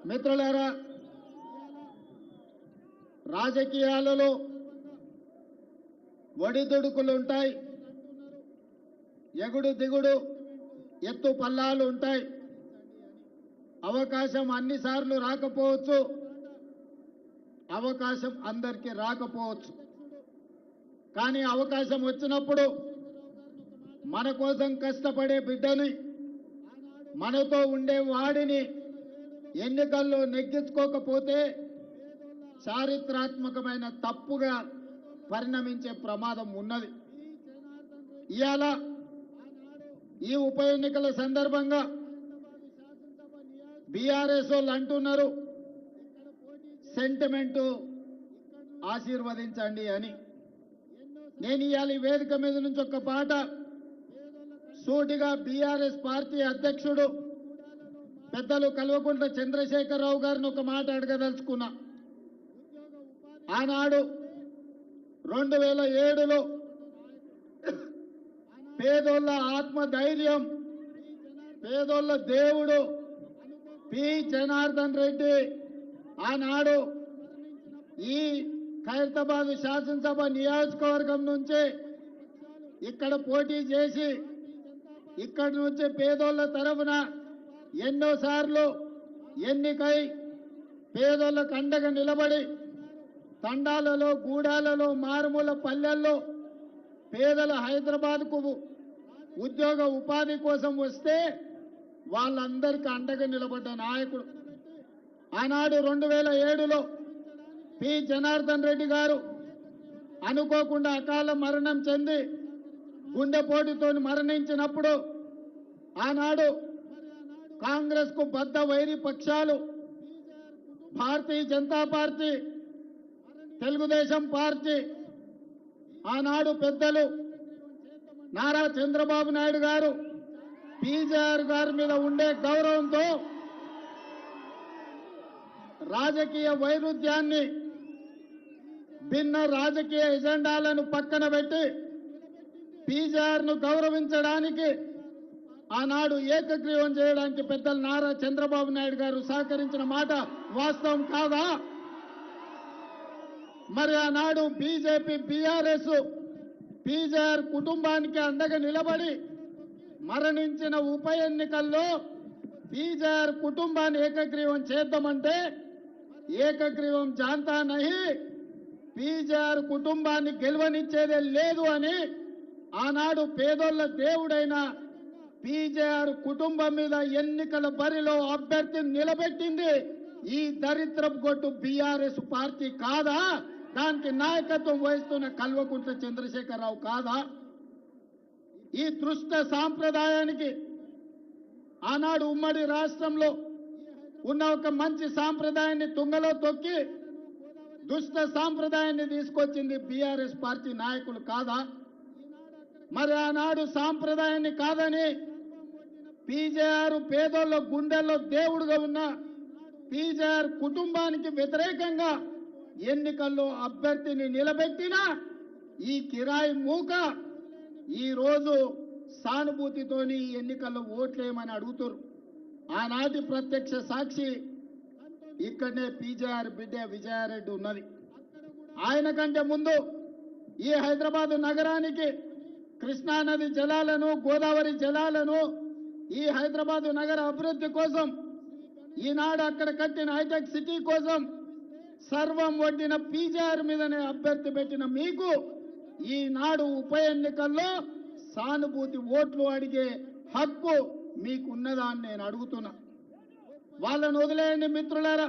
మిత్రులారా, రాజకీయాలలో ఒడిదుడుకులు ఉంటాయి, ఎగుడు దిగుడు ఎత్తు పల్లాలు ఉంటాయి. అవకాశం అన్నిసార్లు రాకపోవచ్చు, అవకాశం అందరికీ రాకపోవచ్చు. కానీ అవకాశం వచ్చినప్పుడు మన కోసం కష్టపడే బిడ్డని, మనతో ఉండే వాడిని ఎన్నికల్లో నెగ్గించుకోకపోతే చారిత్రాత్మకమైన తప్పుగా పరిణమించే ప్రమాదం ఉన్నది. ఇవాళ ఈ ఉప ఎన్నికల సందర్భంగా బీఆర్ఎస్ వాళ్ళు అంటున్నారు సెంటిమెంటు ఆశీర్వదించండి అని. నేను ఇవాళ ఈ వేదిక మీద నుంచి ఒక పాట సూటిగా బీఆర్ఎస్ పార్టీ అధ్యక్షుడు పెద్దలు కల్వకుంట్ల చంద్రశేఖరరావు గారిని ఒక మాట అడగదలుచుకున్నా. ఆనాడు 2007లో పేదోళ్ళ ఆత్మధైర్యం, పేదోళ్ళ దేవుడు పి జనార్దన్ రెడ్డి ఆనాడు ఈ ఖైరతాబాద్ శాసనసభ నియోజకవర్గం నుంచి ఇక్కడ పోటీ చేసి ఇక్కడి నుంచి పేదోళ్ళ తరఫున ఎన్నోసార్లు ఎన్నికై పేదోళ్ళకు అండగా నిలబడి తండాలలో, గూడాలలో, మారుమూల పల్లెల్లో పేదల హైదరాబాద్కు ఉద్యోగ ఉపాధి కోసం వస్తే వాళ్ళందరికీ అండగా నిలబడ్డ నాయకుడు. ఆనాడు 2007లో పి జనార్దన్ రెడ్డి గారు అనుకోకుండా అకాల మరణం చెంది గుండెపోటుతో మరణించినప్పుడు ఆనాడు కాంగ్రెస్ కు బద్ద వైరి పక్షాలు భారతీయ జనతా పార్టీ, తెలుగుదేశం పార్టీ, ఆనాడు పెద్దలు నారా చంద్రబాబు నాయుడు గారు పీజీఆర్ గారి మీద ఉండే గౌరవంతో రాజకీయ వైరుధ్యాన్ని, భిన్న రాజకీయ ఎజెండాలను పక్కన పెట్టి పీజీఆర్ను గౌరవించడానికి ఆనాడు ఏకగ్రీవం చేయడానికి పెద్దలు నారా చంద్రబాబు నాయుడు గారు సహకరించిన మాట వాస్తవం కాదా? మరి ఆనాడు బీజేపీ, బీఆర్ఎస్ పీజీఆర్ కుటుంబానికి అండగా నిలబడి మరణించిన ఉప ఎన్నికల్లో పీజీఆర్ కుటుంబాన్ని ఏకగ్రీవం చేద్దామంటే ఏకగ్రీవం జాంతా నహి, పీజీఆర్ కుటుంబాన్ని గెలవనిచ్చేదే లేదు అని ఆనాడు పేదోళ్ళ దేవుడైన పీజీఆర్ కుటుంబం మీద ఎన్నికల బరిలో అభ్యర్థిని నిలబెట్టింది ఈ దరిద్రపు గొట్టు బీఆర్ఎస్ పార్టీ కాదా? దానికి నాయకత్వం వహిస్తున్న కల్వకుంట్ల చంద్రశేఖరరావు కాదా? ఈ దృష్ట సాంప్రదాయానికి ఆనాడు ఉమ్మడి రాష్ట్రంలో ఉన్న ఒక మంచి సాంప్రదాయాన్ని తుంగలో తొక్కి దుష్ట సాంప్రదాయాన్ని తీసుకొచ్చింది బీఆర్ఎస్ పార్టీ నాయకులు కాదా? మరి ఆనాడు సాంప్రదాయాన్ని కాదని పీజీఆర్ పేదోళ్ళ గుండెల్లో దేవుడుగా ఉన్న పీజీఆర్ కుటుంబానికి వ్యతిరేకంగా ఎన్నికల్లో అభ్యర్థిని నిలబెట్టిన ఈ కిరాయి మూక ఈ రోజు సానుభూతితోని ఎన్నికల్లో ఓట్లేయమని అడుగుతారు. ఆనాటి ప్రత్యక్ష సాక్షి ఇక్కడనే పీజీఆర్ బిడ్డ విజయారెడ్డి ఉన్నది. ఆయన కంటే ముందు ఈ హైదరాబాద్ నగరానికి కృష్ణానది జలాలను, గోదావరి జలాలను, ఈ హైదరాబాద్ నగర అభివృద్ధి కోసం ఈనాడు అక్కడ కట్టిన హైటెక్ సిటీ కోసం సర్వం వడ్డిన పీజీఆర్ మీదనే అభ్యర్థి పెట్టిన మీకు ఈనాడు ఉప ఎన్నికల్లో సానుభూతి ఓట్లు అడిగే హక్కు మీకున్నదా అని నేను అడుగుతున్నా. వాళ్ళను వదిలేయండి మిత్రులారా.